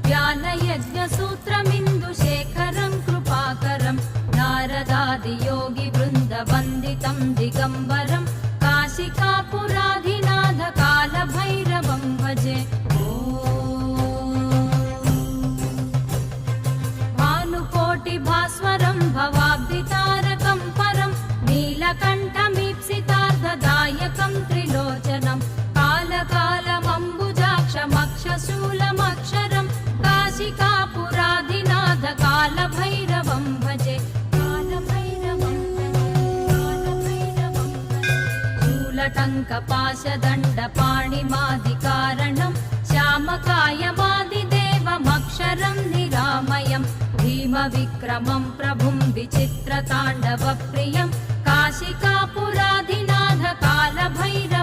ज्ञानयज्ञसूत्रमिन्दुशेखरं कृपाकरं नारदादियोगिवृन्दवन्दितं दिगम्बरं काशिकापुराधिनाथ कालभैरवं भजे। भानुकोटिभास्वरं भवाब्धितारकं परं नीलकण्ठमीप्सितार्धदायकं त्रिलोचनं कालकालमम्बुजाक्षमक्षशूलमक्षरं काशिकापुराधिनाथ कालभैरवं भजे। शूलटङ्कपाशदण्डपाणिमादिकारणं श्यामकायमादिदेवमक्षरं निरामयं भीमविक्रमं प्रभुं विचित्रताण्डवप्रियं काशिकापुराधिनाथ कालभैरवं